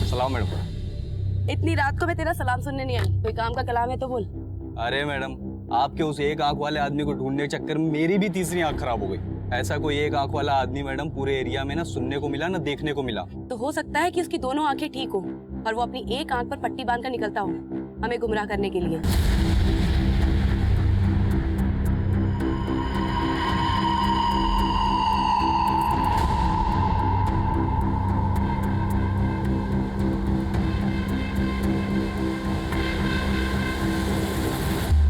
सलाम मैडम। इतनी रात को मैं तेरा सलाम सुनने नहीं आई। कोई काम का कलाम है तो बोल। अरे मैडम, आपके उस एक आंख वाले आदमी को ढूंढने के चक्कर में मेरी भी तीसरी आंख खराब हो गई। ऐसा कोई एक आंख वाला आदमी मैडम पूरे एरिया में ना सुनने को मिला ना देखने को मिला। तो हो सकता है कि उसकी दोनों आंखें ठीक हो और वो अपनी एक आंख पर पट्टी बांधकर निकलता हो हमें गुमराह करने के लिए।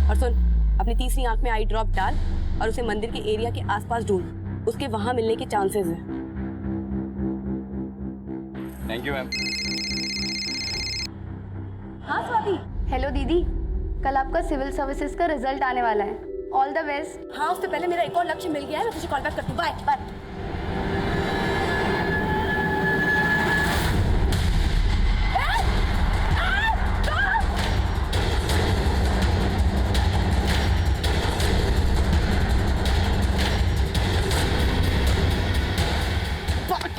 और सुन, अपनी तीसरी आंख में आई ड्रॉप डाल और उसे मंदिर के एरिया के आसपास ढूंढ। उसके वहां मिलने के चांसेस हैं। Thank you ma'am. हाँ स्वाति। हेलो दीदी, कल आपका सिविल सर्विसेज का रिजल्ट आने वाला है। All the best. हाँ, उससे पहले मेरा एक और लक्ष्य मिल गया है। मैं तुझे कॉल बैक करती हूँ। Bye bye.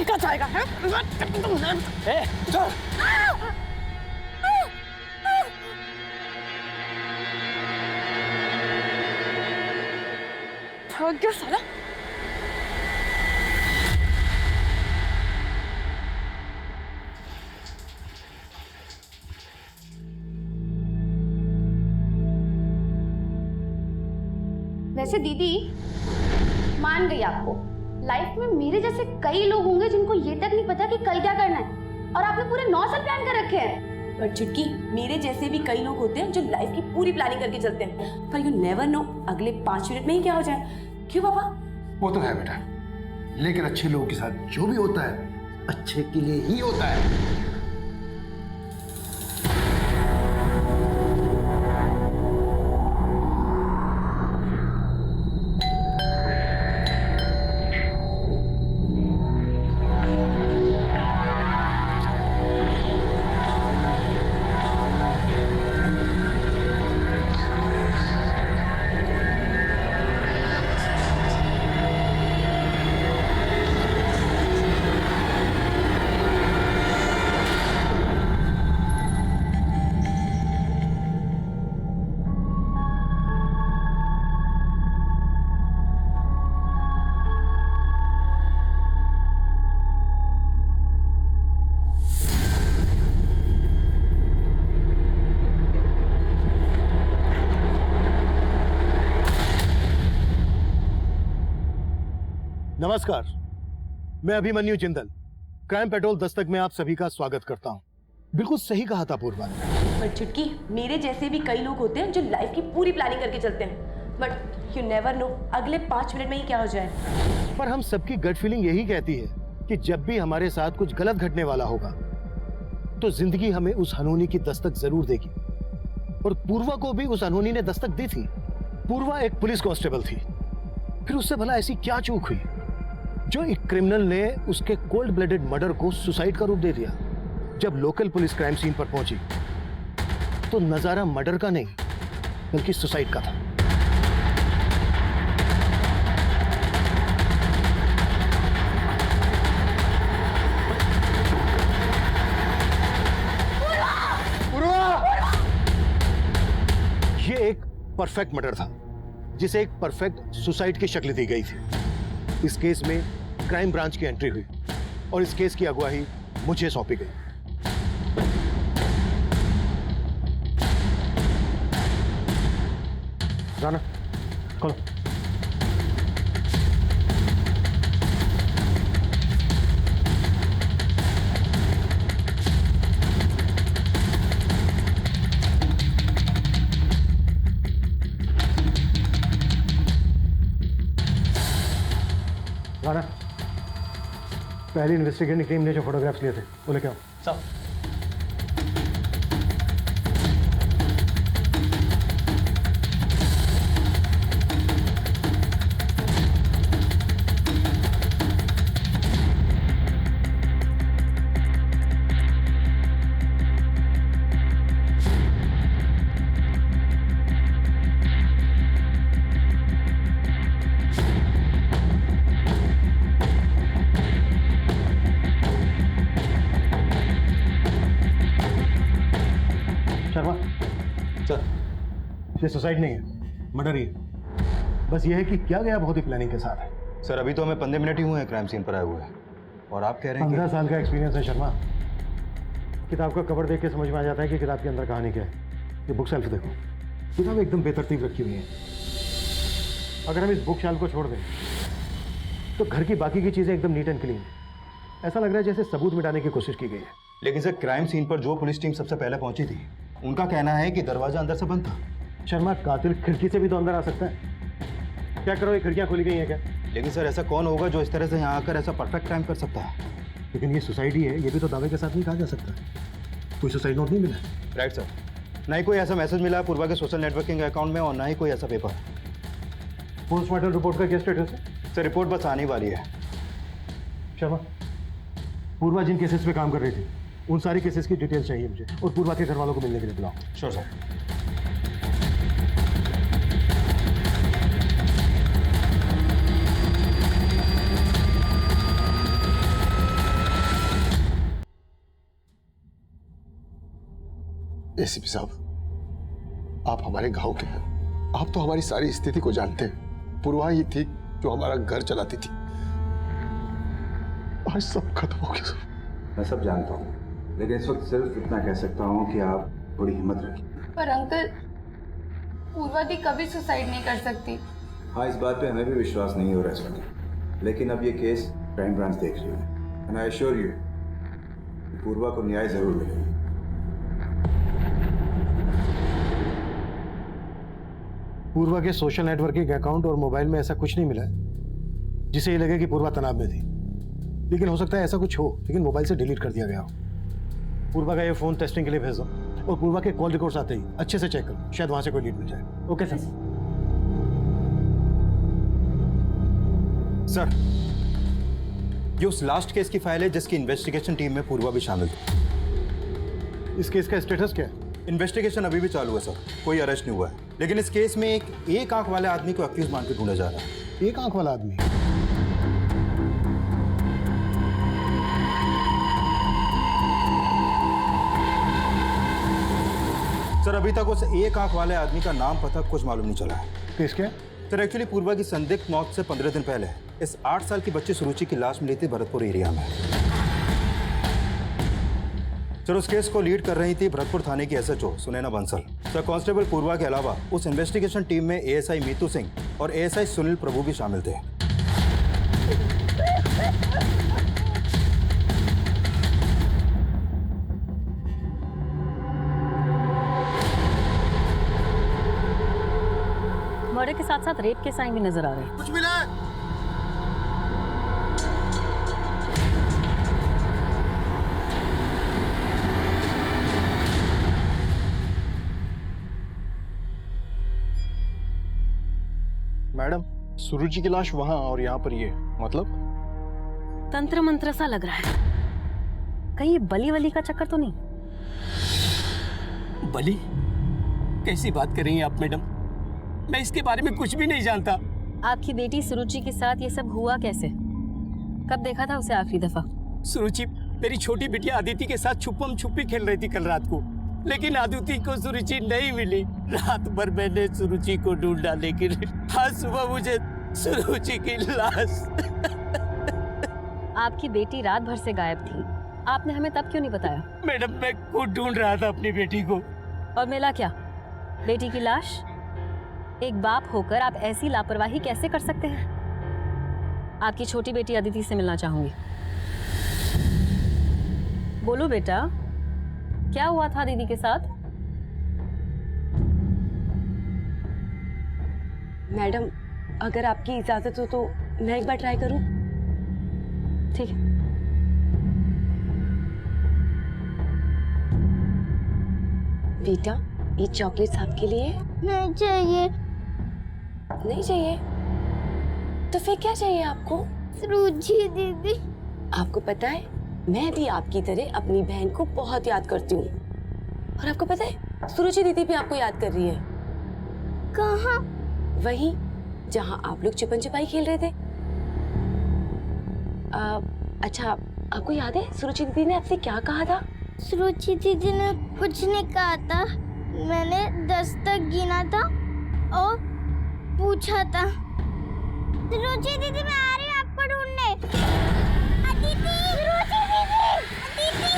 क्या जाएगा है? ए, चल। भाग गया साला। वैसे दीदी, मान गई आपको, लाइफ में मेरे जैसे कई लोग होंगे जिनको ये तक नहीं पता कि कल क्या करना है, और आपने पूरे 9 साल प्लान कर रखे हैं। पर चुटकी, मेरे जैसे भी कई लोग होते हैं जो लाइफ की पूरी प्लानिंग करके चलते हैं, पर यू नेवर नो अगले 5 मिनट में ही क्या हो जाए। क्यों पापा? वो तो है बेटा, लेकिन अच्छे लोगों के साथ जो भी होता है अच्छे के लिए ही होता है। नमस्कार, मैं अभिमन्यु जिंदल, क्राइम पेट्रोल दस्तक में आप सभी का स्वागत करता हूं। बिल्कुल सही कहा था पूर्वा ने। पर चुटकी, मेरे जैसे भी कई लोग होते हैं जो लाइफ की पूरी प्लानिंग करके चलते हैं, बट यू नेवर नो अगले 5 मिनट में ही क्या हो जाए। पर हम सबकी गट फीलिंग यही कहती है कि जब भी हमारे साथ कुछ गलत घटने वाला होगा तो जिंदगी हमें उस अनहोनी की दस्तक जरूर देगी। और पूर्वा को भी उस अनहोनी ने दस्तक दी थी। पूर्वा एक पुलिस कांस्टेबल थी, फिर उससे भला ऐसी क्या चूक हुई जो एक क्रिमिनल ने उसके कोल्ड ब्लडेड मर्डर को सुसाइड का रूप दे दिया। जब लोकल पुलिस क्राइम सीन पर पहुंची तो नजारा मर्डर का नहीं बल्कि सुसाइड का था। ये एक परफेक्ट मर्डर था जिसे एक परफेक्ट सुसाइड की शक्ल दी गई थी। इस केस में क्राइम ब्रांच की एंट्री हुई और इस केस की अगुवाई मुझे सौंपी गई। राना, खोलो। राना, पहली इन्वेस्टिगेटिंग टीम ने जो फोटोग्राफ्स लिए थे वो लेके आओ। साहब। सर, ये सुसाइड नहीं है, मर्डर ही है। बस ये है कि क्या गया बहुत ही प्लानिंग के साथ है। सर अभी तो हमें 15 मिनट ही हुए हैं क्राइम सीन पर आए हुए, और आप कह रहे हैं 15 साल का एक्सपीरियंस है शर्मा। किताब का कवर देख के समझ में आ जाता है कि किताब के अंदर कहानी क्या है। ये बुक शेल्फ देखो, किताब एकदम बेतरतीब रखी हुई है। अगर हम इस बुक शेल्फ को छोड़ दें तो घर की बाकी की चीज़ें एकदम नीट एंड क्लीन। ऐसा लग रहा है जैसे सबूत मिटाने की कोशिश की गई है। लेकिन सर क्राइम सीन पर जो पुलिस टीम सबसे पहले पहुंची थी, उनका कहना है कि दरवाजा अंदर से बंद था। शर्मा, कातिल खिड़की से भी तो अंदर आ सकता है। क्या करो, ये खिड़कियाँ खुली गई हैं क्या? लेकिन सर ऐसा कौन होगा जो इस तरह से यहाँ आकर ऐसा परफेक्ट क्राइम कर सकता है? लेकिन ये सुसाइड ही है, ये भी तो दावे के साथ नहीं कहा जा सकता। कोई सुसाइड नोट नहीं मिला। राइट सर, ना ही कोई ऐसा मैसेज मिला पूर्वा के सोशल नेटवर्किंग अकाउंट में, और ना ही कोई ऐसा पेपर। पोस्टमार्टम रिपोर्ट का क्या स्टेटस है? सर रिपोर्ट बस आने वाली है। शर्मा, पूर्वा जिन केसेस पे काम कर रही थी, उन सारी केसेस की डिटेल चाहिए मुझे, और पूर्वा के घर वालों को मिलने के लिए बुलाओ। Sure sir. एसीपी साहब, आप हमारे गांव के हैं, आप तो हमारी सारी स्थिति को जानते हैं। पूर्वा ही थी जो हमारा घर चलाती थी। आज सब खत्म हो गया सर। मैं सब जानता हूँ, लेकिन इस वक्त सिर्फ इतना कह सकता हूँ कि आप थोड़ी हिम्मत रखिए। पर अंकल, पूर्वा दी कभी सुसाइड नहीं कर सकती। हाँ, इस बात पे हमें भी विश्वास नहीं हो रहा इस वक्त, लेकिन अब ये केस क्राइम ब्रांच देख रही है। एंड आई एश्योर यू, पूर्वा को न्याय जरूर मिलेगा। पूर्वा के सोशल नेटवर्किंग अकाउंट और मोबाइल में ऐसा कुछ नहीं मिला है जिसे ये लगे कि पूर्वा तनाव में थी। लेकिन हो सकता है ऐसा कुछ हो, लेकिन मोबाइल से डिलीट कर दिया गया हो। पूर्वा का ये फोन टेस्टिंग के लिए भेज दो, और पूर्वा के कॉल रिकॉर्ड्स आते ही अच्छे से चेक करो, शायद वहां से कोई लीड मिल जाए। Okay sir. सर ये उस लास्ट केस की फाइल है जिसकी इन्वेस्टिगेशन टीम में पूर्वा भी शामिल थी। इस केस का स्टेटस क्या है? इन्वेस्टिगेशन अभी भी चालू है सर, कोई अरेस्ट नहीं हुआ है। लेकिन इस केस में एक आंख वाले आदमी को अक्यूज मान के ढूंढा जा रहा है। एक आंख वाला आदमी? सर अभी तक उस एक आंख वाले आदमी का नाम पता कुछ मालूम नहीं चला है। केस क्या? सर एक्चुअली पूर्वा की संदिग्ध मौत से 15 दिन पहले इस 8 साल की बच्ची सुरुचि की लाश मिली थी भरतपुर एरिया में। सर उस केस को लीड कर रही थी भरतपुर थाने की SHO Sunaina Bansal. Sir constable Purva के अलावा उस इन्वेस्टिगेशन टीम में एएसआई मीतू सिंह और एएसआई सुनील प्रभु भी शामिल थे। मर्डर के साथ साथ रेप के साइन भी नजर आ रहे हैं। कुछ मिला है? मैडम, सुरुचि की लाश वहां और यहाँ पर ये, मतलब? तंत्र मंत्र सा लग रहा है। कहीं ये बली वली का चक्कर तो नहीं? बली? कैसी बात कर रही हैं आप मैडम? मैं इसके बारे में कुछ भी नहीं जानता। आपकी बेटी सुरुचि के साथ ये सब हुआ कैसे? कब देखा था उसे आखिरी दफा? सुरुचि मेरी छोटी बिटिया अदिति के साथ छुपम छुपी खेल रही थी कल रात को, लेकिन अदिति को सुरुचि नहीं मिली। रात भर मैंने सुरुचि को ढूंढा, लेकिन आज सुबह मुझे सुरुचि की लाश। आपकी बेटी रात भर से गायब थी, आपने हमें तब क्यों नहीं बताया? मैडम मैं खुद ढूंढ रहा था अपनी बेटी को। और मिला क्या? बेटी की लाश? एक बाप होकर आप ऐसी लापरवाही कैसे कर सकते हैं? आपकी छोटी बेटी अदिति से मिलना चाहूंगी। बोलो बेटा, क्या हुआ था दीदी के साथ? मैडम, अगर आपकी इजाजत हो तो मैं एक बार ट्राई करूं? ठीक है। बेटा, ये चॉकलेट्स आपके लिए। नहीं चाहिए। नहीं चाहिए? तो फिर क्या चाहिए आपको? सुरुचि दीदी। आपको पता है, मैं भी आपकी तरह अपनी बहन को बहुत याद करती हूँ। और आपको पता है, सुरुचि दीदी भी आपको याद कर रही है। कहाँ? वहीं जहाँ आप लोग छुपन छुपाई खेल रहे थे। अच्छा, आपको याद है सुरुचि दीदी ने आपसे क्या कहा था? सुरुचि दीदी ने कुछ नहीं कहा था, मैंने 10 तक गिना था और पूछा था। रुचि दीदी मैं आ रही हूँ आपको ढूंढने। अदिति, रुचि दीदी, अदिति।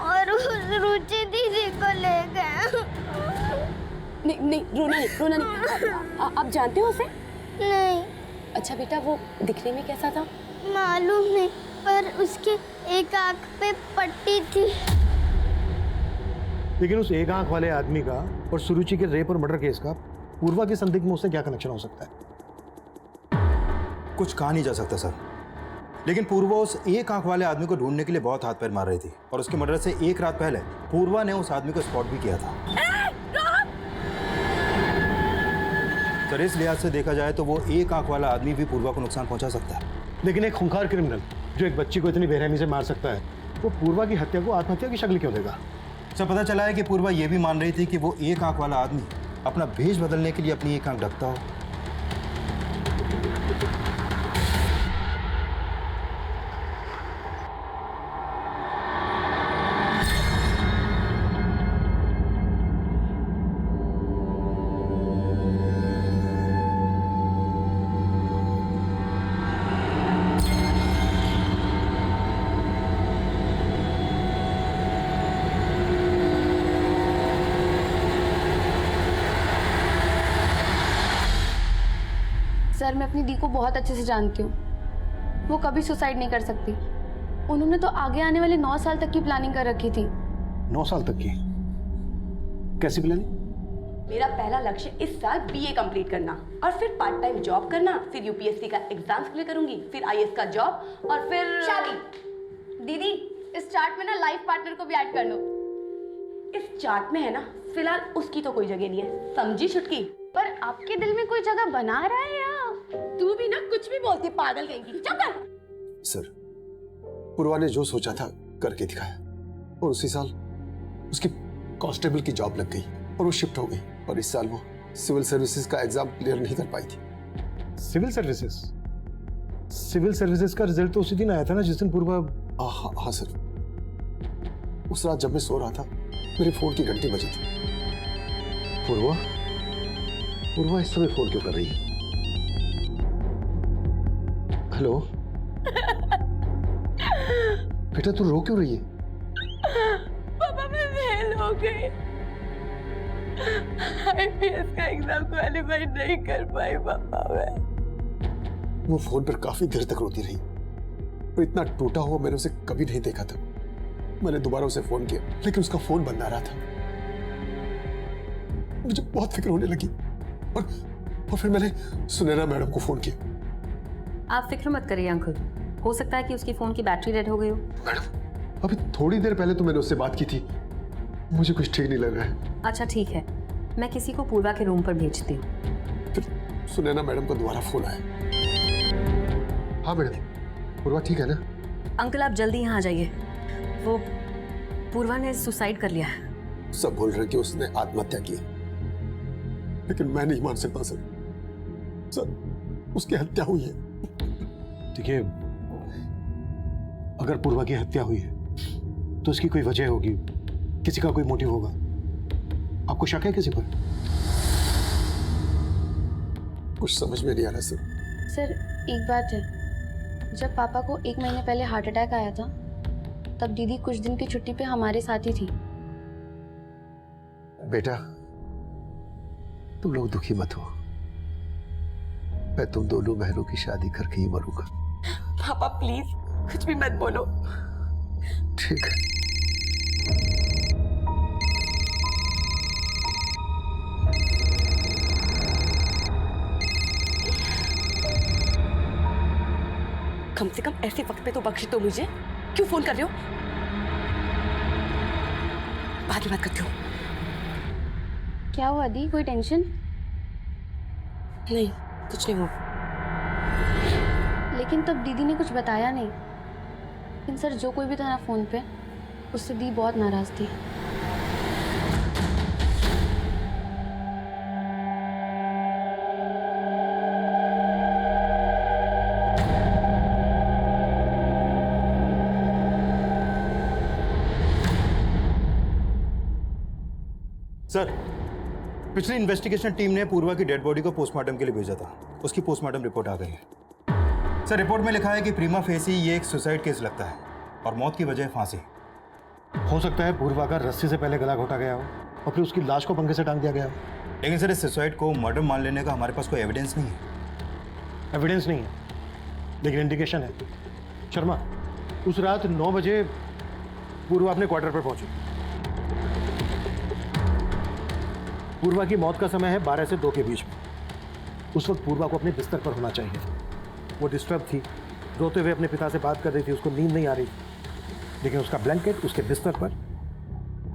और उस रुचि दीदी को ले गए। नहीं नहीं रोना नहीं। आप जानते हो उसे? नहीं। अच्छा बेटा, वो दिखने में कैसा था? मालूम नहीं, पर उसके एक आंख पे पट्टी थी। लेकिन उस एक आंख वाले आदमी का और सुरुचि के रेप और मर्डर केस का पूर्वा के संदिग्ध में उससे क्या कनेक्शन हो सकता है? कुछ कहा नहीं जा सकता सर, लेकिन पूर्वा उस एक आंख वाले आदमी को ढूंढने के लिए बहुत हाथ पैर मार रही थी और उसके मर्डर से एक रात पहले पूर्वा ने उस आदमी को स्पॉट भी किया था। सर इस लिहाज से देखा जाए तो वो एक आंख वाला आदमी भी पूर्वा को नुकसान पहुंचा सकता है। लेकिन एक खूंखार क्रिमिनल जो एक बच्ची को इतनी बेरहमी से मार सकता है, वो पूर्वा की हत्या को आत्महत्या की शक्ल क्यों देगा? सर पता चला है कि पूर्वा ये भी मान रही थी कि वो एक आंख वाला आदमी अपना भेष बदलने के लिए अपनी एक आंख ढकता हो। सर मैं अपनी दी को बहुत अच्छे से जानती हूँ। वो कभी सुसाइड नहीं कर सकती। उन्होंने तो आगे आने वाले 9 साल तक की प्लानिंग कर रखी थी। 9 साल तक की? कैसी प्लानिंग? मेरा पहला लक्ष्य इस साल बीए कंप्लीट करना और फिर पार्ट टाइम जॉब करना, फिर यूपीएससी का एग्जाम्स क्लियर करूंगी, फिर आईएएस का जॉब और फिर शादी। दीदी इस चार्ट में ना लाइफ पार्टनर को भी ऐड कर लो। इस चार्ट में है ना, फिलहाल उसकी तो कोई जगह नहीं है, समझी छुटकी? पर आपके दिल में कोई जगह बना रहा है या? तू भी ना कुछ भी बोलती, पागल कहेंगी। चुप कर। सर पूर्वा ने जो सोचा था करके दिखाया और उसी साल उसकी कांस्टेबल की जॉब लग गई और वो शिफ्ट हो गई और इस साल वो सिविल सर्विसेज का एग्जाम क्लियर नहीं कर पाई थी। Civil services? सिविल सर्विसेज का रिजल्ट तो उसी दिन आया था ना जिस दिन पूर्वा। हाँ सर, उस रात जब मैं सो रहा था मेरे फोन की घंटी बजी थी। पूर्वा? पूर्वा इस समय फोन क्यों कर रही है? हेलो बेटा, तू रो क्यों रही है? पापा मैं फेल हो गई, आईपीएस का एग्जाम क्वालीफाई नहीं कर पाई पापा मैं। वो फोन पर काफी देर तक रोती रही और इतना टूटा हुआ मैंने उसे कभी नहीं देखा था। मैंने दोबारा उसे फोन किया लेकिन उसका फोन बंद आ रहा था। मुझे बहुत फिक्र होने लगी और फिर मैंने सुनैना मैडम को फोन किया। आप फिक्र मत करिए अंकल, हो सकता है कि उसकी फोन की बैटरी डेड हो गई हो। मैडम अभी थोड़ी देर पहले तो मैंने उससे बात की थी, मुझे कुछ ठीक नहीं लग रहा है। अच्छा ठीक है, मैं किसी को पूर्वा के रूम पर भेजती हूँ। फिर सुनैना मैडम का दोबारा फोन आया। हाँ मैडम, पूर्वा ठीक है ना? अंकल आप जल्दी यहाँ आ जाइए, वो पूर्वा ने सुसाइड कर लिया है। सब बोल रहे हैं कि उसने आत्महत्या की, लेकिन मैं नहीं मान सकता सर। सर उसकी हत्या हुई है। देखिए, अगर पूर्वा की हत्या हुई है तो उसकी कोई वजह होगी, किसी का कोई मोटिव होगा। आपको शक है किसी पर? कुछ समझ में नहीं आ रहा सर। सर एक बात है, जब पापा को 1 महीने पहले हार्ट अटैक आया था तब दीदी कुछ दिन की छुट्टी पे हमारे साथ ही थी। बेटा तुम लोग दुखी मत हो, मैं तुम दोनों बहनों की शादी करके ही मरूंगा। पापा प्लीज कुछ भी मत बोलो। ठीक है। कम से कम ऐसे वक्त पे तो बख्श दो मुझे। क्यों फोन कर रहे हो? बाद में बात करती हूँ। क्या हुआ दी, कोई टेंशन? नहीं कुछ नहीं हुआ। लेकिन तब दीदी ने कुछ बताया नहीं। लेकिन सर जो कोई भी था ना फोन पे, उससे दी बहुत नाराज थी। सर, पिछली इन्वेस्टिगेशन टीम ने पूर्वा की डेड बॉडी को पोस्टमार्टम के लिए भेजा था। उसकी पोस्टमार्टम रिपोर्ट आ गई है। सर, रिपोर्ट में लिखा है कि प्रीमा फेसी ये एक सुसाइड केस लगता है और मौत की वजह फांसी। हो सकता है पूर्वा का रस्सी से पहले गला घोटा गया हो और फिर उसकी लाश को पंखे से टांग दिया गया हो। लेकिन सर, इस सुसाइड को मर्डर मान लेने का हमारे पास कोई एविडेंस नहीं है। एविडेंस नहीं है, लेकिन इंडिकेशन है। शर्मा, उस रात 9 बजे पूर्वा अपने क्वार्टर पर पहुंची। पूर्वा की मौत का समय है 12 से 2 के बीच में। उस वक्त पूर्वा को अपने बिस्तर पर होना चाहिए। वो डिस्टर्ब थी, रोते हुए अपने पिता से बात कर रही थी, उसको नींद नहीं आ रही थी, लेकिन उसका ब्लैंकेट उसके बिस्तर पर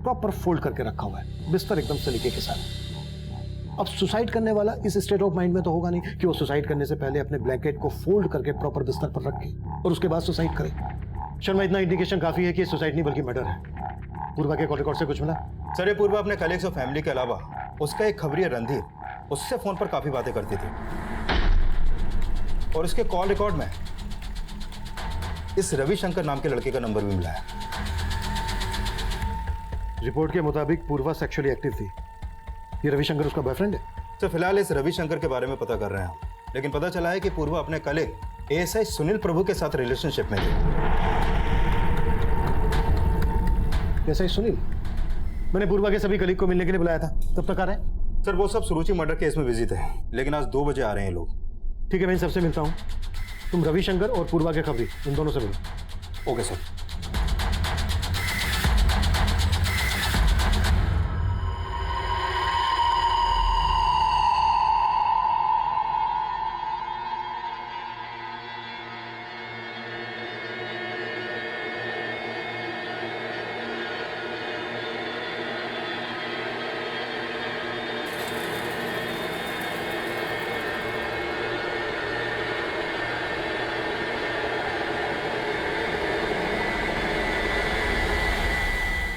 प्रॉपर फोल्ड करके रखा हुआ है, बिस्तर एकदम सलीके के साथ। अब सुसाइड करने वाला इस स्टेट ऑफ माइंड में तो होगा नहीं कि वो सुसाइड करने से पहले अपने ब्लैंकेट को फोल्ड करके प्रॉपर बिस्तर पर रखे और उसके बाद सुसाइड करे। शर्मा, इतना इंडिकेशन काफी है कि सुसाइड नहीं बल्कि मर्डर है। पूर्वा के कॉल रिकॉर्ड से कुछ मिला? सर, ये पूर्वा अपने कलीग्स और फैमिली के अलावा उसका एक खबरिया रणधीर, उससे फोन पर काफी बातें करती थी और उसके कॉल रिकॉर्ड में इस रविशंकर नाम के लड़के का नंबर भी मिला है। रिपोर्ट के मुताबिक पूर्वा सेक्सुअली एक्टिव थी। ये रविशंकर उसका बॉयफ्रेंड है? तो फिलहाल इस रविशंकर के बारे में पता कर रहे हैं हम, लेकिन पता चला है कि पूर्वा अपने कलीग एएसआई सुनील प्रभु के साथ रिलेशनशिप में थी। एएसआई सुनील? मैंने पूर्वा के सभी कलीग को मिलने के लिए बुलाया था, तब तक आ रहे हैं? सर, वो सब सुरुचि मर्डर केस में बिजी थे, लेकिन आज 2 बजे आ रहे हैं लोग। ठीक है, मैं इन सबसे मिलता हूँ। तुम रविशंकर और पूर्वा के खबरी, इन दोनों से मिलो। Okay sir.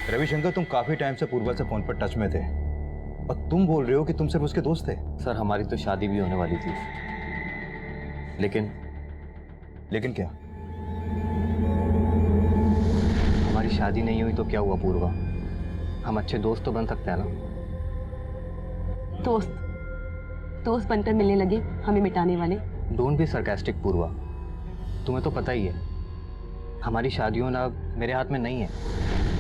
रविशंकर, तुम काफी टाइम से पूर्वा से फोन पर टच में थे और तुम बोल रहे हो कि तुम सिर्फ उसके दोस्त थे। सर, हमारी तो शादी भी होने वाली थी, लेकिन क्या? हमारी शादी नहीं हुई तो क्या हुआ पूर्वा? हम अच्छे दोस्त तो बन सकते हैं ना। दोस्त बनकर मिलने लगे हमें मिटाने वाले। डोंट बी सरकास्टिक पूर्वा, तुम्हें तो पता ही है हमारी शादी होना मेरे हाथ में नहीं है।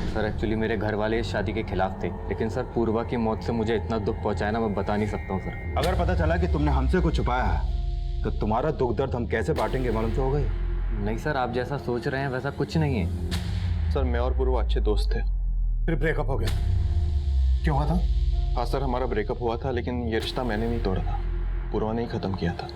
सर, एक्चुअली मेरे घर वाले इस शादी के खिलाफ थे, लेकिन सर पूर्वा की मौत से मुझे इतना दुख पहुंचा है ना, मैं बता नहीं सकता हूँ सर। अगर पता चला कि तुमने हमसे कुछ छुपाया है तो तुम्हारा दुख दर्द हम कैसे बांटेंगे, मालूम तो होगा ही। नहीं सर, आप जैसा सोच रहे हैं वैसा कुछ नहीं है। सर, मैं और पूर्वा अच्छे दोस्त थे, फिर ब्रेकअप हो गया। क्यों हुआ था? हाँ सर, हमारा ब्रेकअप हुआ था, लेकिन ये रिश्ता मैंने नहीं तोड़ा था, पूर्वा ने ही खत्म किया था।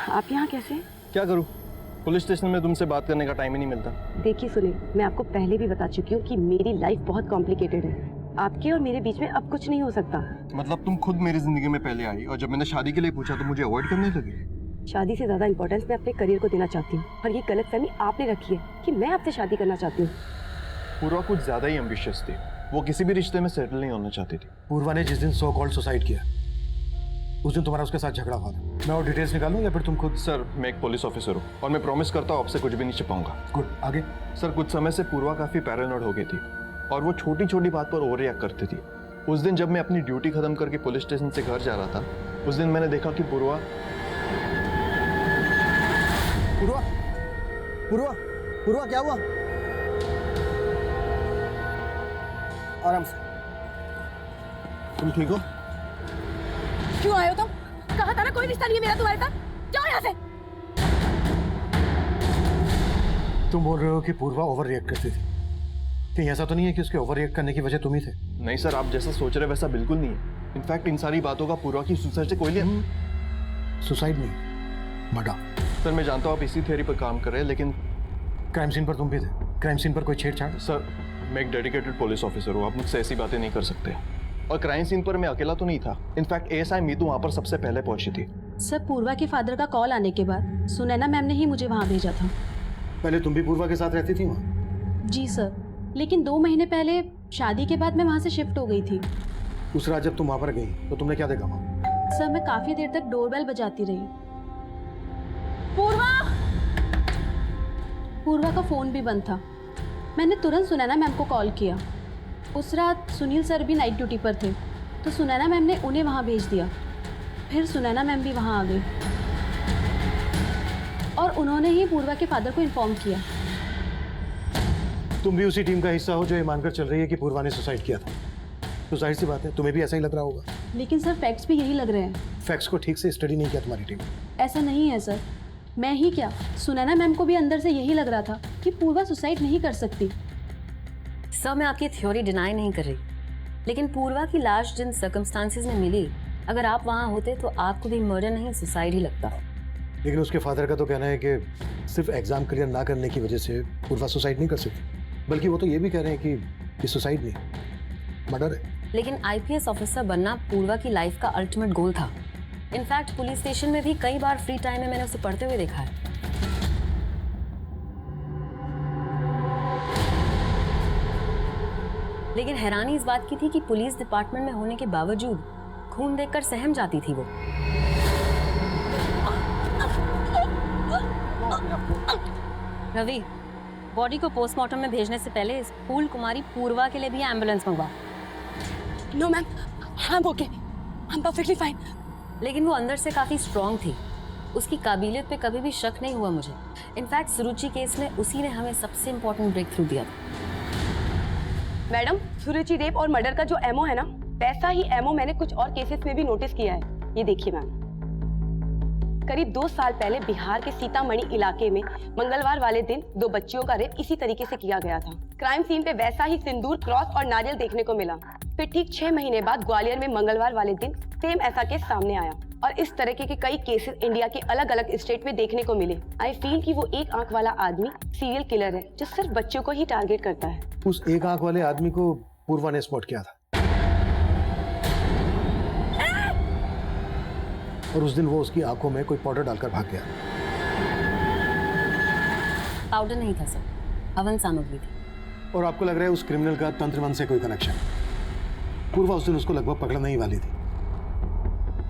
आप यहाँ कैसे? क्या करूँ, पुलिस स्टेशन में तुमसे बात करने का टाइम ही नहीं मिलता। देखिए सुनील, मैं आपको पहले भी बता चुकी हूँ कि मेरी लाइफ बहुत कॉम्प्लिकेटेड है। आपके और मेरे बीच में अब कुछ नहीं हो सकता। मतलब तुम खुद मेरी जिंदगी में पहले आई और जब मैंने शादी के लिए पूछा तो मुझे अवॉइड करने लगी। शादी से ज्यादा इंपॉर्टेंस मैं अपने करियर को देना चाहती हूँ और ये गलतफहमी आपने रखी है कि मैं आपसे शादी करना चाहती हूँ। पूर्वा कुछ ज्यादा ही एम्बिशियस थी, वो किसी भी रिश्ते में सेटल नहीं होना चाहती थी। पूर्वा ने जिस दिन सो कॉल्ड सुसाइड किया उस दिन तुम्हारा उसके साथ झगड़ा हुआ था। मैं और डिटेल्स निकालूं या फिर तुम खुद? सर, मैं एक पुलिस ऑफिसर हूँ और मैं प्रॉमिस करता हूँ आपसे कुछ भी नहीं छिपाऊंगा। गुड, आगे? सर, कुछ समय से पूर्वा काफी पैरानॉइड हो गई थी और वो छोटी छोटी बात पर ओवर रिएक्ट करती थी। उस दिन जब मैं अपनी ड्यूटी खत्म करके पुलिस स्टेशन से घर जा रहा था, उस दिन मैंने देखा कि पूर्वा क्या हुआ? आराम से। तुम ठीक हो? क्यों आए हो तुम? कहा था ना कोई रिश्ता नहीं है मेरा तुम्हारे साथ। जाओ यहाँ से। तुम बोल रहे हो कि पूर्वा ओवर रिएक्ट करती थी? कहीं ऐसा तो नहीं है कि उसके ओवर रिएक्ट करने की वजह तुम ही थे? नहीं सर, आप जैसा सोच रहे वैसा बिल्कुल नहीं है। इनफैक्ट इन सारी बातों का पूर्वा की सुसाइड से कोई लिया। सुसाइड नहीं, मर्डर। सर, मैं जानता हूँ आप इसी थ्योरी पर काम कर रहे हैं, लेकिन क्राइम सीन पर तुम भी थे। क्राइम सीन पर कोई छेड़छाड़? सर, मैं एक डेडिकेटेड पुलिस ऑफिसर हूँ, आप मुझसे ऐसी बातें नहीं कर सकते। और क्राइम सीन पर मैं अकेला तो नहीं था। इनफैक्ट एएसआई मीतू वहाँ पर सबसे पहले पहुंची थी। सर, पूर्वा के फादर का कॉल आने के बाद सुनैना मैम ने ही मुझे वहाँ भेजा था। पहले तुम भी पूर्वा के साथ रहती थी वहाँ? जी सर, लेकिन 2 महीने पहले शादी के बाद मैं वहाँ से शिफ्ट हो गई थी। उस रात जब तुम वहाँ पर गई तो तुमने क्या देखा वहाँ? सर मैं काफी देर तक डोरबेल बजाती रही। पूर्वा! पूर्वा का फोन भी बंद था। मैंने तुरंत सुनैना मैम को कॉल किया। उस रात सुनील सर भी नाइट ड्यूटी पर थे, तो सुनैना मैम ने उन्हें वहाँ भेज दिया। फिर सुनैना मैम भी वहाँ आ गई और उन्होंने ही पूर्वा के फादर को इन्फॉर्म किया। तुम भी उसी टीम का हिस्सा हो जो ये मानकर चल रही है कि पूर्वा ने सुसाइड किया था, तो जाहिर सी बात है तुम्हें भी ऐसा ही लग रहा होगा। लेकिन सर फैक्ट्स भी यही लग रहे हैं। फैक्ट्स को ठीक से स्टडी नहीं किया तुम्हारी टीम। ऐसा नहीं है सर, मैं ही क्या, सुनैना मैम को भी अंदर से यही लग रहा था कि पूर्वा सुसाइड नहीं कर सकती। सर मैं आपकी थ्योरी डिनाई नहीं कर रही, लेकिन पूर्वा की लाश जिन सर्कमस्टांसेस में मिली, अगर आप वहाँ होते तो आपको भी मर्डर नहीं सुसाइड ही लगता। लेकिन उसके फादर का तो कहना है कि सिर्फ एग्जाम क्लियर ना करने की वजह से पूर्वा सुसाइड नहीं कर सकती, बल्कि वो तो ये भी कह रहे हैं कि ये सुसाइड नहीं मर्डर है। लेकिन आईपीएस ऑफिसर बनना पूर्वा की लाइफ का अल्टीमेट गोल था। इनफैक्ट पुलिस स्टेशन में भी कई बार फ्री टाइम में मैंने उसे पढ़ते हुए देखा है। लेकिन हैरानी इस बात की थी कि पुलिस डिपार्टमेंट में होने के बावजूद खून देखकर सहम जाती थी वो। रवि, बॉडी को पोस्टमार्टम में भेजने से पहले इस फूल कुमारी पूर्वा के लिए भी एम्बुलेंस मंगवा। No ma'am, I am okay, I am perfectly fine. लेकिन वो अंदर से काफी स्ट्रांग थी, उसकी काबिलियत पे कभी भी शक नहीं हुआ मुझे। इनफैक्ट सुरुचि केस में उसी ने हमें सबसे इम्पोर्टेंट ब्रेक थ्रू दिया था। मैडम, सुरुचि रेप और मर्डर का जो एमओ है ना, वैसा ही एमओ मैंने कुछ और केसेस में भी नोटिस किया है। ये देखिए मैम, करीब 2 साल पहले बिहार के सीतामढ़ी इलाके में मंगलवार वाले दिन 2 बच्चियों का रेप इसी तरीके से किया गया था। क्राइम सीन पे वैसा ही सिंदूर, क्रॉस और नारियल देखने को मिला। फिर ठीक 6 महीने बाद ग्वालियर में मंगलवार वाले दिन सेम ऐसा केस सामने आया और इस तरीके के कई केसेस इंडिया के अलग अलग स्टेट में देखने को मिले। आई फील कि वो एक आंख वाला आदमी सीरियल किलर है जो सिर्फ बच्चों को ही टारगेट करता है। उस एक आंख वाले आदमी को पूर्वा ने स्पॉट किया था और उस दिन वो उसकी आंखों में कोई पाउडर डालकर भाग गया। पाउडर नहीं था सर, हवन सामग्री थी। और आपको लग रहा है उस क्रिमिनल का तंत्र मन से कोई कनेक्शन? पूर्वा उस दिन उसको लगभग पकड़ने ही वाली थी।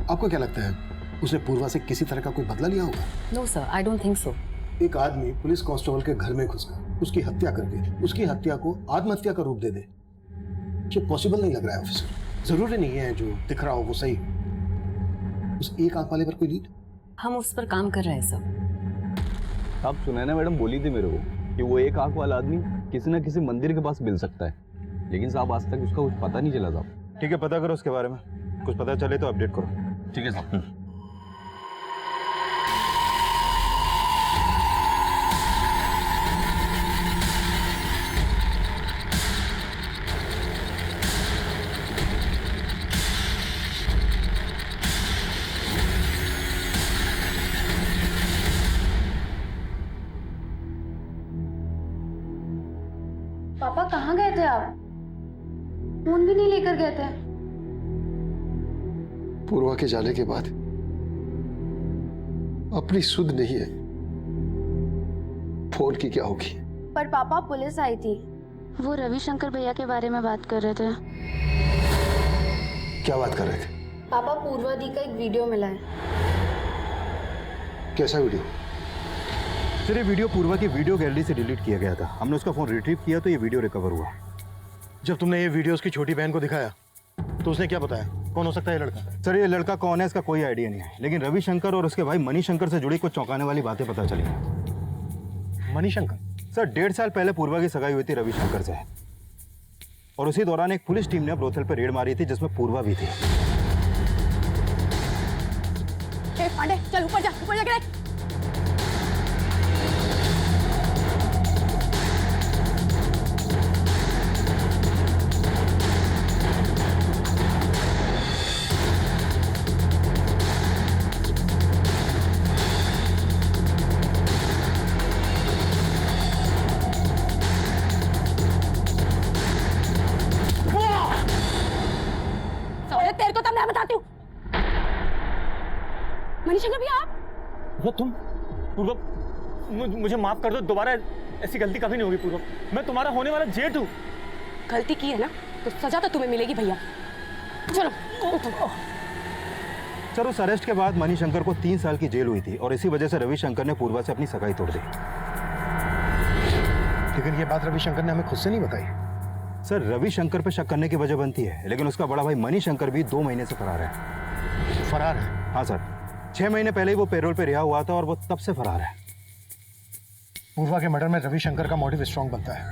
आपको क्या लगता है उसने पूर्वा से किसी तरह का कोई बदला लिया होगा? No sir, I don't think so. एक आदमी पुलिस कांस्टेबल के घर में घुसकर उसकी हत्या करके उसकी हत्या को आत्महत्या का रूप दे दे, ये पॉसिबल नहीं लग रहा है ऑफिसर। जरूरी नहीं है जो दिख रहा हो वो सही। उस एक आंख वाले पर कोई लीड? हम उस पर काम कर रहे हैं सर। आप सुनैना मैडम बोली थी मेरे को कि वो एक आंख वाला आदमी किसी न किसी मंदिर के पास मिल सकता है, लेकिन साहब आज तक उसका कुछ पता नहीं चला साहब। ठीक है, पता करो उसके बारे में, कुछ पता चले तो अपडेट करो। ठीक है साहब। पापा कहाँ गए थे आप? फोन भी नहीं लेकर गए थे। पूर्वा के जाने के बाद अपनी सुध नहीं है, फोन की क्या होगी? पर पापा पुलिस आई थी, वो रविशंकर भैया के बारे में बात कर रहे थे। क्या बात कर रहे थे? पापा पूर्वा दी का एक वीडियो मिला है। कैसा वीडियो? सर ये वीडियो पूर्वा की वीडियो गैलरी से डिलीट किया गया था। हमने उसका फोन रिट्रीव किया तो ये वीडियो रिकवर हुआ। जब तुमने ये वीडियो उसकी छोटी बहन को दिखाया तो उसने क्या बताया? कौन हो सकता है ये लड़का? सर ये लड़का कौन है इसका कोई आइडिया नहीं है, लेकिन रविशंकर और उसके भाई मणिशंकर से जुड़ी कुछ चौंकाने वाली बातें पता चली हैं। मणिशंकर? सर 1.5 साल पहले पूर्वा की सगाई हुई थी रविशंकर से, और उसी दौरान एक पुलिस टीम ने ब्रोथल पर रेड मारी थी जिसमें पूर्वा भी थी। पांडे चल ऊपर जा, ऊपर जा के तेरे को तब मैं बताती हूँ। मणिशंकर भी आप? वो तुम? पूर्व, मुझे माफ कर दो, दोबारा ऐसी गलती कभी नहीं होगी। पूर्व, मैं तुम्हारा होने वाला जेठ हूँ। गलती की है ना तो सजा तो तुम्हें मिलेगी भैया। चलो उठो। सर उस अरेस्ट के बाद मणिशंकर को 3 साल की जेल हुई थी और इसी वजह से रविशंकर ने पूर्वा से अपनी सगाई तोड़ दी। लेकिन ये बात रविशंकर ने हमें खुद से नहीं बताई। सर रविशंकर पे शक करने की वजह बनती है, लेकिन उसका बड़ा भाई मणिशंकर भी 2 महीने से फरार है। फरार है? हाँ सर, 6 महीने पहले ही वो पैरोल पे रिहा हुआ था और वो तब से फरार है। पूर्वा के मर्डर में रविशंकर का मोटिव स्ट्रॉन्ग बनता है।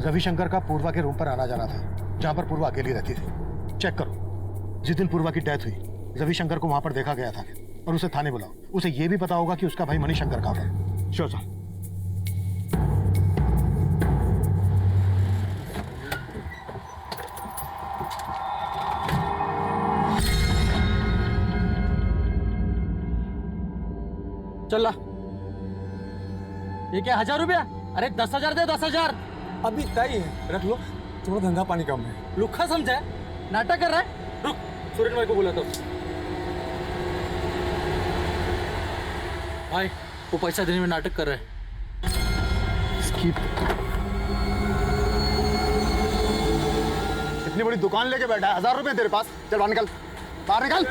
रविशंकर का पूर्वा के रूम पर आना जाना था, जहां पर पूर्वा अकेली रहती थी। चेक करो, जिस दिन पूर्वा की डेथ हुई रविशंकर को वहां पर देखा गया था और उसे थाने बुलाओ। उसे यह भी पता होगा कि उसका भाई मणिशंकर कहां है। Sure sir. चल ला। ये क्या 1000 रुपया? अरे 10,000 दे 10,000। अभी तय है, रख लो, थोड़ा धंधा पानी कम है। लुखा समझा है? नाटक कर रहा है? रुक, सुरेन भाई को बोला तो। भाई वो पैसा देने में नाटक कर रहा है। इतनी बड़ी दुकान लेके बैठा है, 1000 रुपए तेरे पास। चल बाहर निकल, बाहर निकल।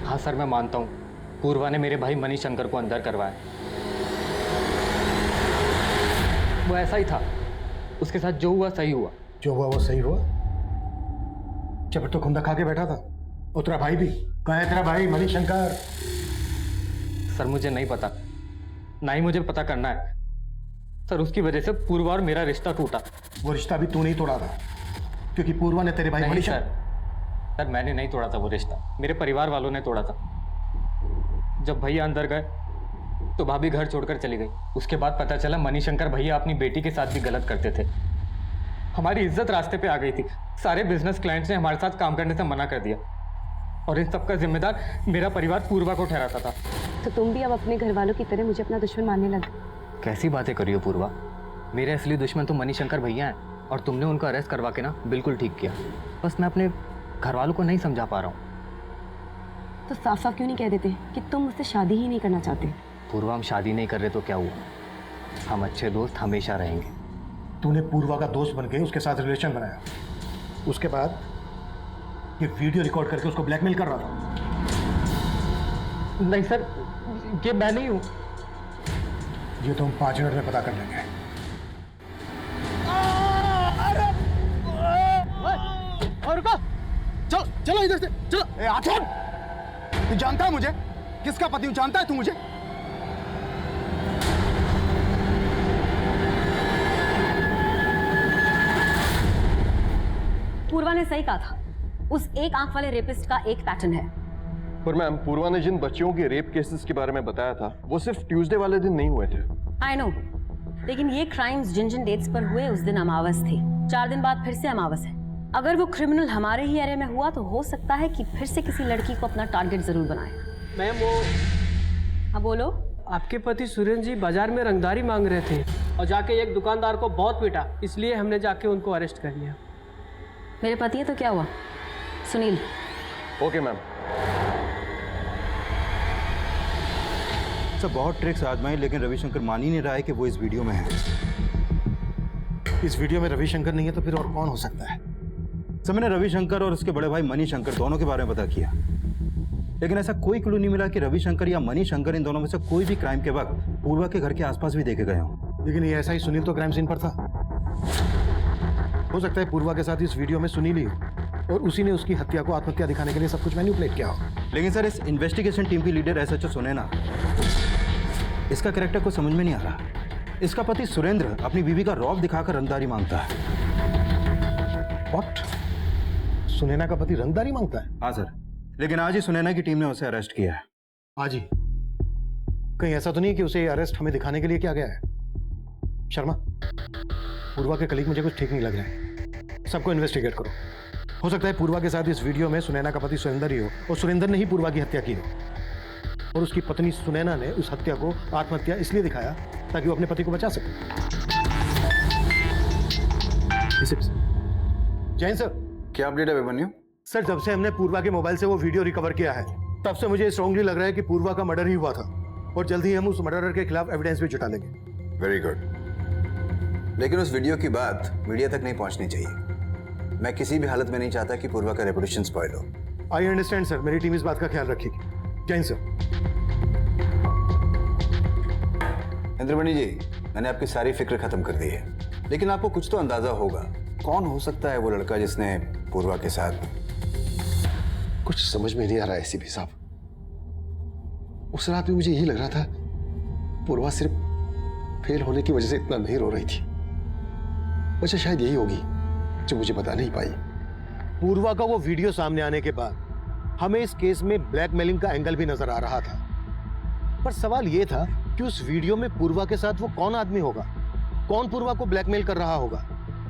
हाँ सर, मैं मानता हूँ पूर्वा ने मेरे भाई मणिशंकर को अंदर करवाया। वो ऐसा ही था, उसके साथ जो हुआ सही हुआ। जो हुआ वो सही हुआ? जब तो खुंदा खा के बैठा था। और तेरा भाई भी कहाँ है? तेरा भाई मणिशंकर? सर मुझे नहीं पता, ना ही मुझे पता करना है सर। उसकी वजह से पूर्वा और मेरा रिश्ता टूटा। वो रिश्ता भी तू नहीं तोड़ा था, क्योंकि पूर्वा ने तेरे भाई मणिशंकर। सर मैंने नहीं तोड़ा था वो रिश्ता, मेरे परिवार वालों ने तोड़ा था। जब भैया अंदर गए तो भाभी घर छोड़कर चली गई। उसके बाद पता चला मणिशंकर भैया अपनी बेटी के साथ भी गलत करते थे। हमारी इज्जत रास्ते पे आ गई थी। सारे बिजनेस क्लाइंट्स ने हमारे साथ काम करने से मना कर दिया और इन सबका जिम्मेदार मेरा परिवार पूर्वा को ठहराता था। तो तुम भी अब अपने घर वालों की तरह मुझे अपना दुश्मन मानने लगे? कैसी बातें करी हो पूर्वा? मेरे असली दुश्मन तो मणिशंकर भैया हैं और तुमने उनको अरेस्ट करवा के ना बिल्कुल ठीक किया। बस मैं अपने घर वालों को नहीं समझा पा रहा हूँ। तो साफ साफ क्यों नहीं कह देते कि तुम मुझसे शादी ही नहीं करना चाहते? पूर्वा, हम शादी नहीं कर रहे तो क्या हुआ? हम अच्छे दोस्त हमेशा रहेंगे। तूने पूर्वा का दोस्त बन के उसके साथ रिलेशन बनाया, उसके बाद ये वीडियो रिकॉर्ड करके उसको ब्लैकमेल कर रहा था। नहीं सर, ये मैं नहीं हूँ। ये तो हम 5 मिनट में पता कर लेंगे। और रुको, चलो चलो इधर से चलो। ए आठोन, तू जानता है मुझे किसका पति हूं? जानता है तू मुझे? पूर्वा ने सही कहा था, उस एक आंख वाले रेपिस्ट का एक पैटर्न है। पर मैम, पूर्वा ने जिन बच्चियों के रेप केसेस के बारे में बताया था वो सिर्फ ट्यूसडे वाले दिन नहीं हुए थे। आई नो, लेकिन ये क्राइम्स जिन जिन डेट्स पर हुए उस दिन अमावस थी। 4 दिन बाद फिर से अमावस है। अगर वो क्रिमिनल हमारे ही एरिया में हुआ तो हो सकता है कि फिर से किसी लड़की को अपना टारगेट जरूर बनाए। मैम वो हाँ बोलो। आपके पति सुरेन जी बाजार में रंगदारी मांग रहे थे और जाके एक दुकानदार को बहुत पीटा, इसलिए हमने जाके उनको अरेस्ट कर लिया। मेरे पति है तो क्या हुआ? सुनील। Okay ma'am. सर बहुत ट्रिक्स आजमाई, लेकिन रविशंकर मान ही नहीं रहा है कि वो इस वीडियो में है। इस वीडियो में रविशंकर नहीं है तो फिर और कौन हो सकता है? सर मैंने रविशंकर और उसके बड़े भाई मणिशंकर दोनों के बारे में पता किया, लेकिन ऐसा कोई क्लू नहीं मिला कि रविशंकर या मणिशंकर इन दोनों में से कोई भी क्राइम के वक्त पूर्वा के घर के आसपास भी देखे गए हों। लेकिन ये ऐसा ही सुनील तो क्राइम सीन पर था। हो सकता है पूर्वा के साथ इस वीडियो में सुनील ही हो और उसी ने उसकी हत्या को आत्महत्या दिखाने के लिए सब कुछ मैनिपुलेट किया हो। लेकिन सर इस इन्वेस्टिगेशन टीम की लीडर एसएचओ सुनैना, इसका कैरेक्टर को समझ में नहीं आ रहा। इसका पति सुरेंद्र अपनी बीवी का रौब दिखाकर रंगदारी मांगता है। व्हाट? सुनैना का पति रंगदारी मांगता है? हाँ सर, लेकिन आज ही सुनैना की टीम ने उसे अरेस्ट किया है। आज ही? कहीं ऐसा तो नहीं कि उसे अरेस्ट हमें दिखाने के लिए किया गया है? शर्मा, पूर्वा के कलीग मुझे कुछ ठीक नहीं लग रहा है। सबको इन्वेस्टिगेट करो। हो सकता है पूर्वा के साथ इस वीडियो में सुनैना का पति सुरेंद्र ही हो और सुरेंद्र ने ही पूर्वा की हत्या की हो और उसकी पत्नी सुनैना ने उस हत्या को आत्महत्या इसलिए दिखाया ताकि वो अपने पति को बचा सके। जैन सर, क्या अपडेट है अभिमन्यु? सर जब से हमने पूर्वा के मोबाइल से वो वीडियो रिकवर किया है तब से मुझे स्ट्रांगली लग रहा है कि पूर्वा का मर्डर ही हुआ था और जल्दी ही हम उस मर्डरर के खिलाफ एविडेंस भी जुटा लेंगे। Very good. हो सकता है पूर्वा के साथ इस वीडियो में सुनैना का पति सुरेंद्र ही हो और सुरेंद्र ने ही पूर्वा की हत्या की हो। लेकिन उस वीडियो की बात मीडिया तक नहीं पहुंचनी चाहिए। मैं किसी भी हालत में नहीं चाहता कि पूर्वा का रेपुटेशन स्पॉइल हो। आई अंडरस्टैंड सर, मेरी टीम इस बात का ख्याल रखेगी। जय हिंद सर। इंद्रमणि जी, मैंने आपकी सारी फिक्र खत्म कर दी है, लेकिन आपको कुछ तो अंदाजा होगा कौन हो सकता है वो लड़का जिसने पूर्वा के साथ। कुछ समझ में नहीं आ रहा है एसीपी साहब। उस रात भी मुझे यही लग रहा था पूर्वा सिर्फ फेल होने की वजह से इतना नहीं रो रही थी। वजह शायद यही होगी जो मुझे बता नहीं पाई। पूर्वा का वो वीडियो सामने आने के बाद हमें इस केस में ब्लैकमेलिंग का एंगल भी नजर आ रहा था, पर सवाल ये था कि उस वीडियो में पूर्वा के साथ वो कौन आदमी होगा, कौन पूर्वा को ब्लैकमेल कर रहा होगा।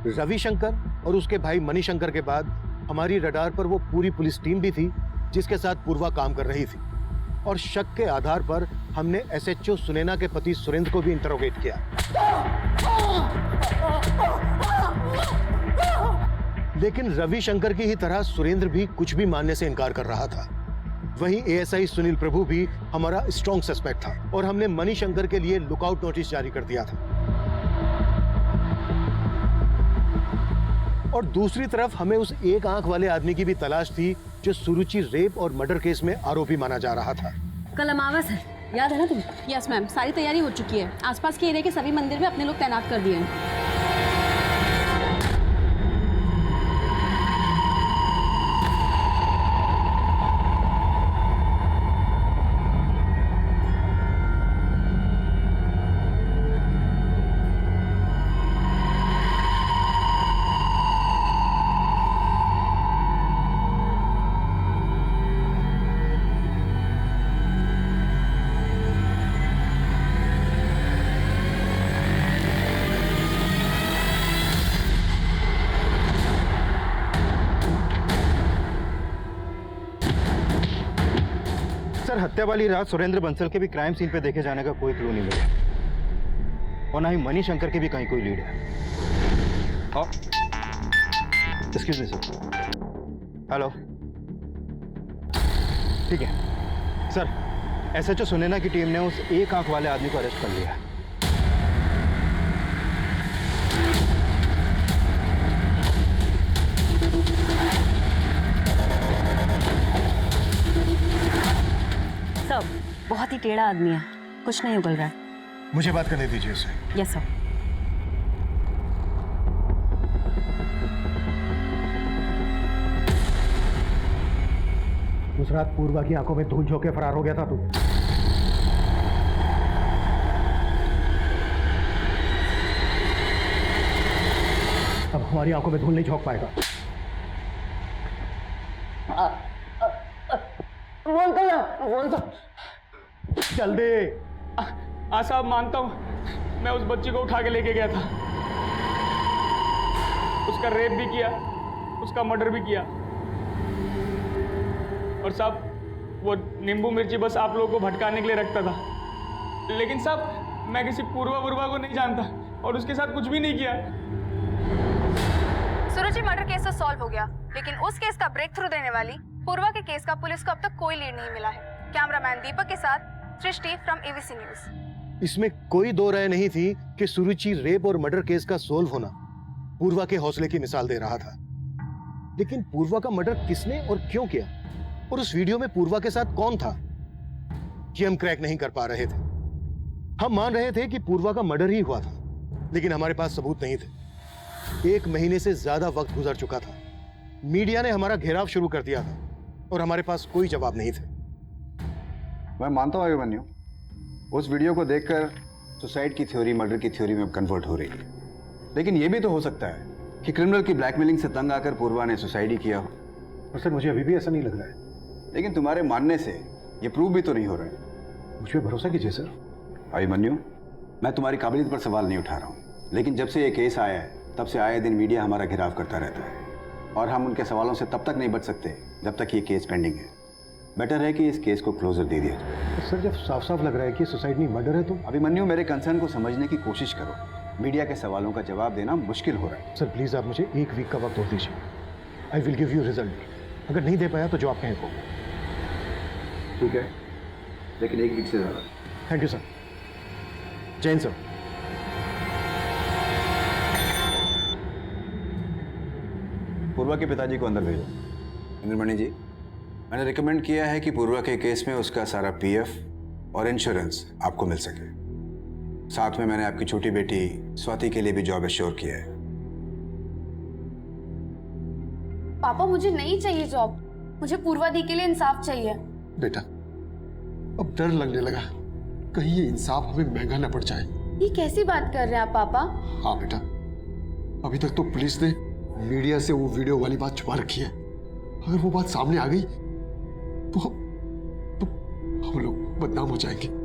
रविशंकर और उसके भाई मणिशंकर के बाद हमारी रडार पर वो पूरी पुलिस टीम भी थी जिसके साथ पूर्वा काम कर रही थी, और शक के आधार पर हमने एसएचओ सुनैना के पति सुरेंद्र को भी इंटरोगेट किया। लेकिन रविशंकर की ही तरह सुरेंद्र भी कुछ भी मानने से इनकार कर रहा था। वहीं एएसआई सुनील प्रभु भी हमारा स्ट्रॉन्ग सस्पेक्ट था और हमने मणिशंकर के लिए लुकआउट नोटिस जारी कर दिया था। और दूसरी तरफ हमें उस एक आंख वाले आदमी की भी तलाश थी जो सुरुचि रेप और मर्डर केस में आरोपी माना जा रहा था। कल अमावस है, याद है ना तुम्हें? यस मैम, सारी तैयारी हो चुकी है। आसपास के एरिया के सभी मंदिर में अपने लोग तैनात कर दिए हैं। सर, हत्या वाली रात सुरेंद्र बंसल के भी क्राइम सीन पे देखे जाने का कोई क्लू नहीं मिला, और ना ही मणिशंकर के भी कहीं कोई लीड है। Excuse me sir. हेलो, ठीक है सर, एसएचओ सुनैना की टीम ने उस एक आंख वाले आदमी को अरेस्ट कर लिया। सब बहुत ही टेढ़ा आदमी है, कुछ नहीं उगल रहा है। मुझे बात करने दीजिए उससे। Yes sir. उस रात पूर्वा की आंखों में धूल झोंक के फरार हो गया था तू। अब हमारी आंखों में धूल नहीं झोंक पाएगा। बोलता जल्दी। हाँ साहब, मानता हूँ मैं उस बच्ची को उठा के लेके गया था, उसका रेप भी किया, उसका मर्डर भी किया। और साहब वो नींबू मिर्ची बस आप लोगों को भटकाने के लिए रखता था, लेकिन साहब मैं किसी पूर्वा को नहीं जानता और उसके साथ कुछ भी नहीं किया। सुरुचि मर्डर केस तो सॉल्व हो गया, लेकिन उस केस का ब्रेक थ्रू देने वाली पूर्वा के केस का पुलिस को अब तक कोई लीड नहीं मिला है। कैमरामैन दीपक के साथ सृष्टि फ्रॉम एबीसी न्यूज। इसमें कोई दो राय नहीं थी कि सुरुचि रेप और मर्डर केस का सोल्व होना पूर्वा के हौसले की मिसाल दे रहा था। लेकिन पूर्वा का मर्डर किसने और क्यों किया, और उस वीडियो में पूर्वा के साथ कौन था, ये हम क्रैक नहीं कर पा रहे थे। हम मान रहे थे कि पूर्वा का मर्डर ही हुआ था, लेकिन हमारे पास सबूत नहीं थे। 1 महीने से ज्यादा वक्त गुजर चुका था, मीडिया ने हमारा घेराव शुरू कर दिया था और हमारे पास कोई जवाब नहीं थे। मैं मानता हूँ अभिमन्यु, उस वीडियो को देखकर सुसाइड की थ्योरी मर्डर की थ्योरी में कन्वर्ट हो रही है, लेकिन यह भी तो हो सकता है कि क्रिमिनल की ब्लैकमेलिंग से तंग आकर पूर्वा ने सुसाइड ही किया हो। और सर, मुझे अभी भी ऐसा नहीं लग रहा है। लेकिन तुम्हारे मानने से ये प्रूव भी तो नहीं हो रहा है। मुझ पर भरोसा कीजिए सर। अभिमन्यु, मैं तुम्हारी काबिलियत पर सवाल नहीं उठा रहा हूँ, लेकिन जब से ये केस आया है तब से आए दिन मीडिया हमारा घेराव करता रहता है, और हम उनके सवालों से तब तक नहीं बच सकते जब तक ये केस पेंडिंग है। बेटर है कि इस केस को क्लोजर दे दिया जाए। सर, जब साफ साफ लग रहा है कि सुसाइड नहीं मर्डर है तो? अभिमन्यु, मेरे कंसर्न को समझने की कोशिश करो। मीडिया के सवालों का जवाब देना मुश्किल हो रहा है। सर प्लीज, आप मुझे 1 वीक का वक्त और दीजिए। I will give you result. अगर नहीं दे पाया तो जो आप कहें वो। ठीक है, लेकिन 1 वीक से ज़्यादा। Thank you sir. Jain sir. Purva के पिताजी को अंदर भेजो। इंद्रमणि जी, मैंने रिकमेंड किया है कि पूर्वा के केस में उसका सारा पीएफ और इंश्योरेंस आपको मिल सके। साथ में मैंने आपकी छोटी बेटी स्वाति के लिए भी जॉब एश्योर किया है। पापा मुझे नहीं चाहिए जॉब, मुझे पूर्वा दी के लिए इंसाफ चाहिए। बेटा, अब डर लगने लगा कहीं ये इंसाफ हमें महंगा न पड़ जाए। ये कैसी बात कर रहे हैं आप पापा? हाँ बेटा, अभी तक तो पुलिस ने मीडिया से वो वीडियो वाली बात छुपा रखी है। अगर वो बात सामने आ गई तो हम लोग बदनाम हो जाएंगे।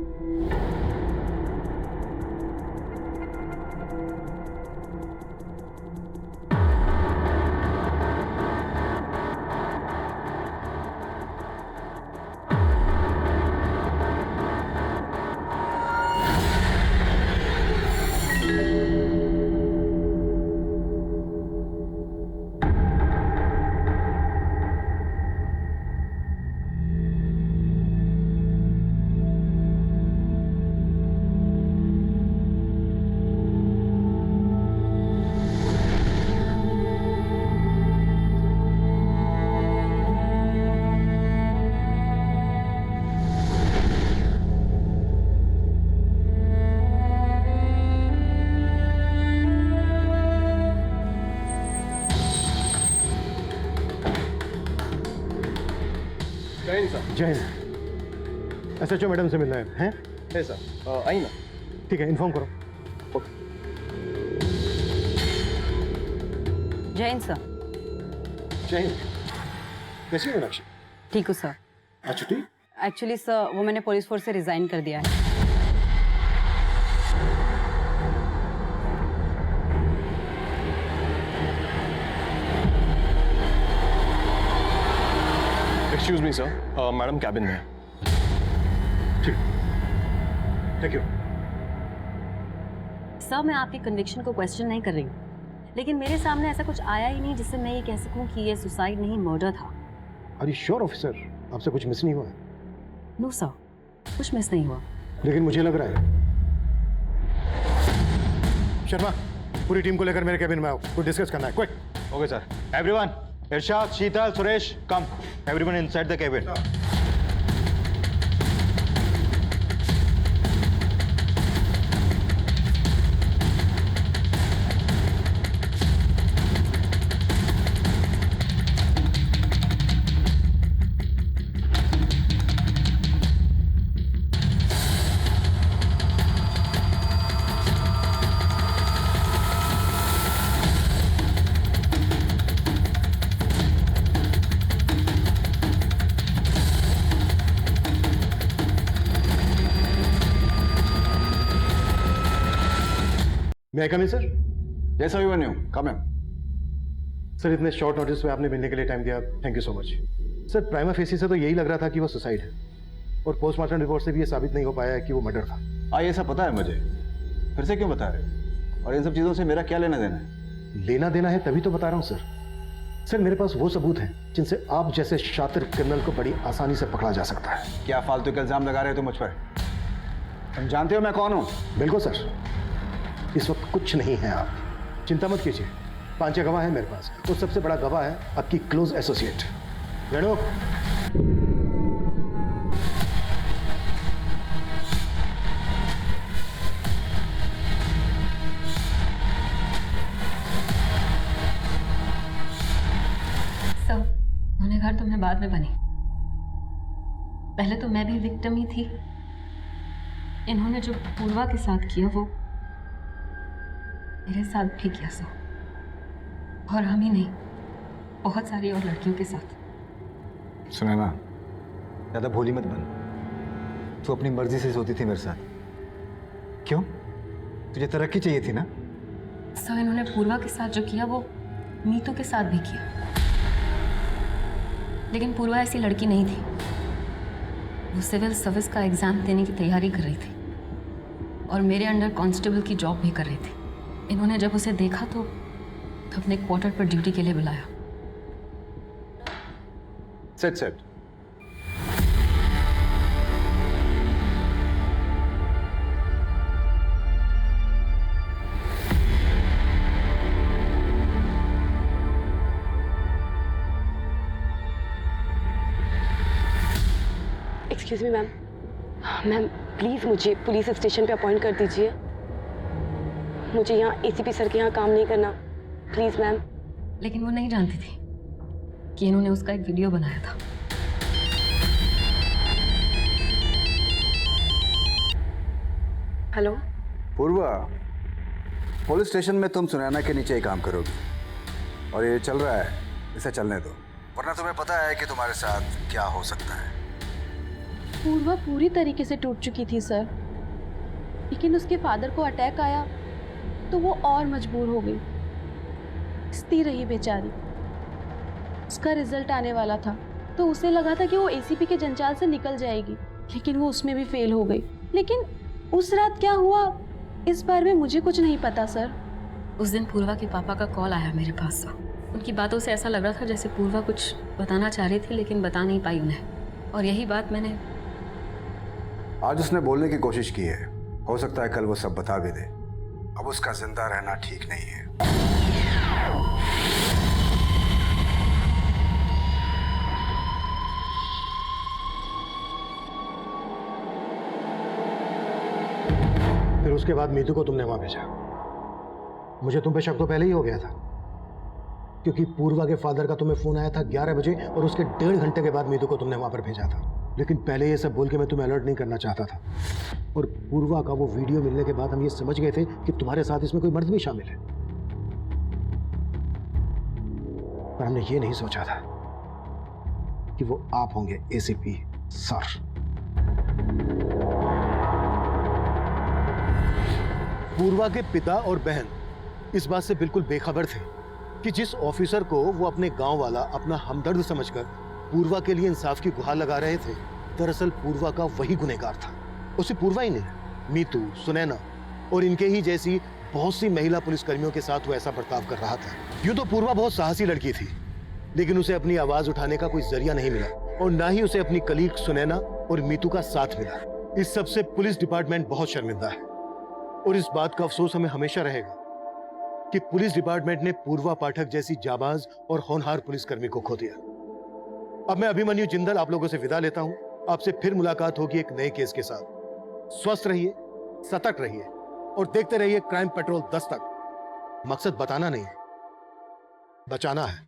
जय हिंद। एसएचओ मैडम से मिलना है? है सर, आई ना। ठीक है, इन्फॉर्म करो। जय हिंद सर। जय हिंद। कैसी हो मीनाक्षी? ठीक हूँ सर। आज छुट्टी? एक्चुअली सर वो मैंने पुलिस फोर्स से रिजाइन कर दिया है। Excuse me sir, madam cabin में है। ठीक, थैंक यू। सर मैं आपकी कन्विक्शन को क्वेश्चन नहीं कर रही हूँ, लेकिन मेरे सामने ऐसा कुछ आया ही नहीं जिससे मैं ये कह सकूँ कि ये सुसाइड नहीं मर्डर था। Are you sure officer? आपसे कुछ मिस नहीं हुआ है? नो सर, कुछ मिस नहीं हुआ। लेकिन मुझे लग रहा है। शर्मा, पूरी टीम को लेकर मेरे कैबिन में आओ, कुछ डिस्कस करना है। Quick. Okay sir. Everyone, Irshad, Sheetal, Suresh, come. Everyone inside the cabin. May I come in sir? Yes, Abhimanyu, come in. Sir इतने शॉर्ट नोटिस में आपने मिलने के लिए टाइम दिया, thank you so much. Sir prima facie से तो यही लग रहा था कि वो सुसाइड है, और पोस्टमार्टम रिपोर्ट से भी ये साबित नहीं हो पाया है कि वो मर्डर था। ये सब पता है मुझे, फिर से क्यों बता रहे? और इन सब चीजों से मेरा क्या लेना देना है? लेना देना है तभी तो बता रहा हूँ सर। सर मेरे पास वो सबूत हैं जिनसे आप जैसे शातिर क्रिमिनल को बड़ी आसानी से पकड़ा जा सकता है। क्या फालतू के इल्जाम लगा रहे हो तुम मुझ पर? तुम जानते हो मैं कौन हूँ? बिल्कुल सर, इस वक्त कुछ नहीं है आप चिंता मत कीजिए। 5 गवाह है मेरे पास, वो सबसे बड़ा गवाह है आपकी क्लोज एसोसिएट रेणु। सर गुनहगार तो मैं बाद में बनी, पहले तो मैं भी विक्टिम ही थी। इन्होंने जो पूर्वा के साथ किया वो मेरे साथ भी किया सर, और हम ही नहीं, बहुत सारी और लड़कियों के साथ। सुनैना, ज़्यादा भोली मत बन। तू अपनी मर्जी से सोती थी मेरे साथ, क्यों? तुझे तरक्की चाहिए थी ना? सर इन्होंने पूर्वा के साथ जो किया वो नीतू के साथ भी किया, लेकिन पूर्वा ऐसी लड़की नहीं थी। वो सिविल सर्विस का एग्जाम देने की तैयारी कर रही थी और मेरे अंडर कांस्टेबल की जॉब भी कर रही थी। इन्होंने जब उसे देखा तो अपने क्वार्टर पर ड्यूटी के लिए बुलाया। Set excuse me ma'am, ma'am please मुझे पुलिस स्टेशन पे अपॉइंट कर दीजिए। मुझे यहाँ एसीपी सर के यहाँ काम नहीं करना, प्लीज़ मैम। लेकिन वो नहीं जानती थी कि इन्होंने उसका एक वीडियो बनाया था। हेलो पूर्वा, पुलिस स्टेशन में तुम सुनैना के नीचे ही काम करोगी और ये चल रहा है, इसे चलने दो, वरना तुम्हें पता है कि तुम्हारे साथ क्या हो सकता है। पूर्वा पूरी तरीके से टूट चुकी थी सर, लेकिन उसके फादर को अटैक आया तो वो और मजबूर हो गई, स्थिर रही बेचारी। उसका रिजल्ट आने वाला था तो उसे लगा था कि वो एसीपी के जंजाल से निकल जाएगी, लेकिन वो उसमें भी फेल हो गई। लेकिन उस रात क्या हुआ इस बारे में मुझे कुछ नहीं पता सर। उस दिन पूर्वा के पापा का कॉल आया मेरे पास। उनकी बातों से ऐसा लग रहा था जैसे पूर्वा कुछ बताना चाह रही थी लेकिन बता नहीं पाई उन्हें, और यही बात मैंने आज उसने बोलने की कोशिश की है, हो सकता है कल वो सब बता भी दे। अब उसका जिंदा रहना ठीक नहीं है। फिर उसके बाद मीतू को तुमने वहां भेजा। मुझे तुम पे शक तो पहले ही हो गया था, क्योंकि पूर्वा के फादर का तुम्हें फोन आया था 11 बजे और उसके 1.5 घंटे के बाद मीतू को तुमने वहां पर भेजा था। लेकिन पहले ये सब बोल के मैं तुम्हें अलर्ट नहीं करना चाहता था, और पूर्वा का वो वीडियो मिलने के बाद हम ये समझ गए थे कि तुम्हारे साथ इसमें कोई मर्द भी शामिल है। पर हमने ये नहीं सोचा था कि वो आप होंगे एसीपी सर। पूर्वा के पिता और बहन इस बात से बिल्कुल बेखबर थे कि जिस ऑफिसर को वो अपने गांव वाला अपना हमदर्द समझकर पूर्वा के लिए इंसाफ की गुहार लगा रहे थे, दरअसल पूर्वा का वही गुनहगार था। उसे पूर्वा ही नहीं, मीतू, सुनैना और इनके ही जैसी बहुत सी महिला पुलिसकर्मियों के साथ वो ऐसा बर्ताव कर रहा था। यूं तो पूर्वा बहुत साहसी लड़की थी, लेकिन उसे अपनी आवाज उठाने का कोई जरिया नहीं मिला, और ना ही उसे अपनी कलीग सुनैना और मीतू का साथ मिला। इस सबसे पुलिस डिपार्टमेंट बहुत शर्मिंदा है, और इस बात का अफसोस हमें हमेशा रहेगा कि पुलिस डिपार्टमेंट ने पूर्वा पाठक जैसी जाबाज और होनहार पुलिसकर्मी को खो दिया। अब मैं अभिमन्यु जिंदल आप लोगों से विदा लेता हूं। आपसे फिर मुलाकात होगी एक नए केस के साथ। स्वस्थ रहिए, सतर्क रहिए और देखते रहिए क्राइम पेट्रोल 10 तक। मकसद बताना नहीं, बचाना है।